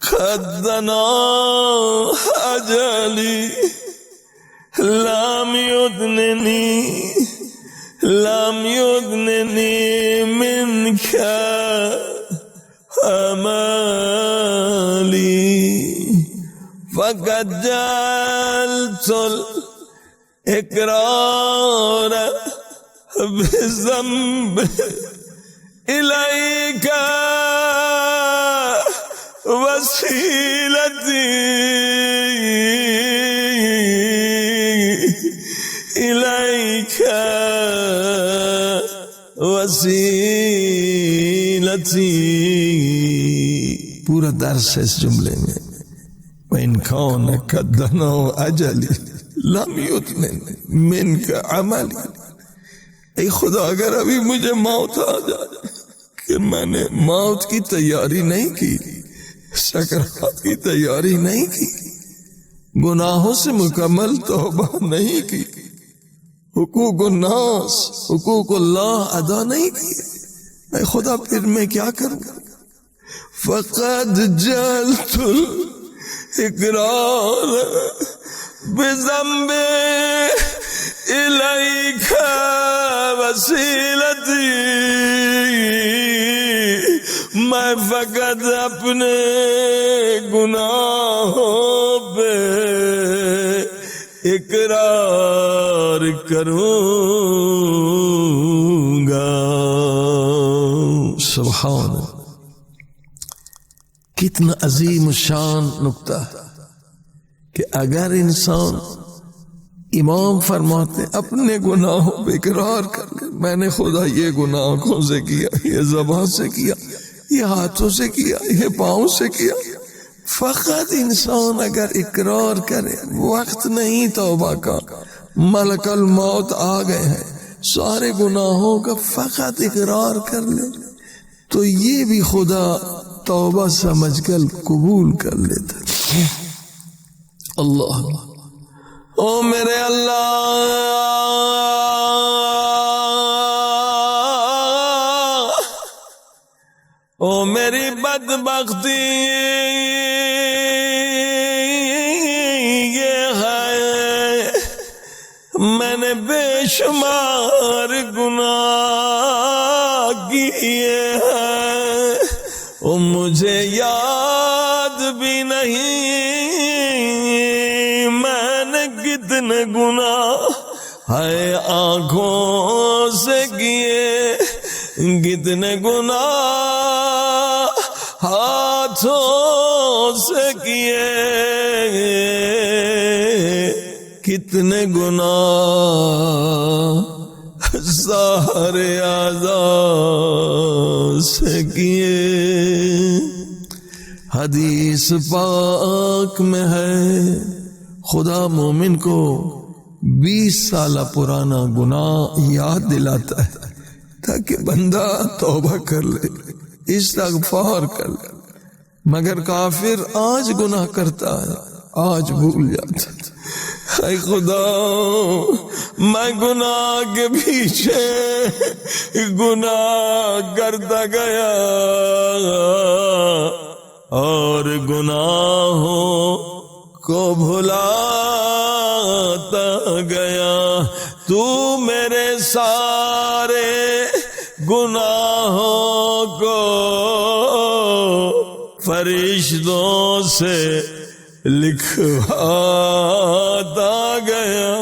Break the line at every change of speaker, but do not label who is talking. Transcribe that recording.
قد دنا أجلي لم يدنني منك أمالي فقد جعلت الإقرار بالذنب إليك وسيلتي إليك وسيلتي. پورا درس ہے اس جملے میں. وَإِنْ كَانَ قَدْ دَنَا أَجَلِي لَمْ يُدْنِنِ مِنْكَ عَمَلِي. اے خدا اگر ابھی مجھے موت آ جائے کہ میں نے موت کی تیاری نہیں کی، سکرات کی تیاری نہیں کی، گناہوں سے مکمل توبہ نہیں کی، حقوق الناس حقوق اللہ ادا نہیں کی، اے خدا پھر میں کیا کروں؟ فقد جعلت الاقرار بذنب الیک وسیلتی. میں فقط اپنے گناہوں پہ اقرار کروں گا. سبحان اللہ، کتنا عظیم شان نکتہ ہے کہ اگر انسان، امام فرماتے اپنے گناہوں پہ اقرار کر کے، میں نے خدا یہ گناہ آنکھوں سے کیا، یہ زبان سے کیا، یہ ہاتھوں سے کیا، یہ پاؤں سے کیا. فقط انسان اگر اقرار کرے، وقت نہیں توبہ کا، ملک الموت آ گئے ہیں، سارے گناہوں کا فقط اقرار کر لے تو یہ بھی خدا توبہ سمجھ کر قبول کر لیتا. اللہ او میرے اللہ، او میری بدبختی یہ ہے، میں نے بے شمار گناہ کیے ہیں، او مجھے یاد بھی نہیں میں نے کتنے گناہ ہے آنکھوں سے کیے، کتنے گناہ ہاتھوں سے کیے، کتنے گناہ سارے اعضاء سے کیے. حدیث پاک میں ہے خدا مومن کو 20 سالہ پرانا گناہ یاد دلاتا ہے تاکہ بندہ توبہ کر لے، استغفار کر لے. مگر کافر آج گناہ کرتا ہے، آج بھول جاتا ہے. اے خدا میں گناہ کے پیچھے گناہ کرتا گیا اور گناہوں کو بھلاتا گیا. تو میرے سارے گناہوں کو فرشتوں سے لکھواتا گیا.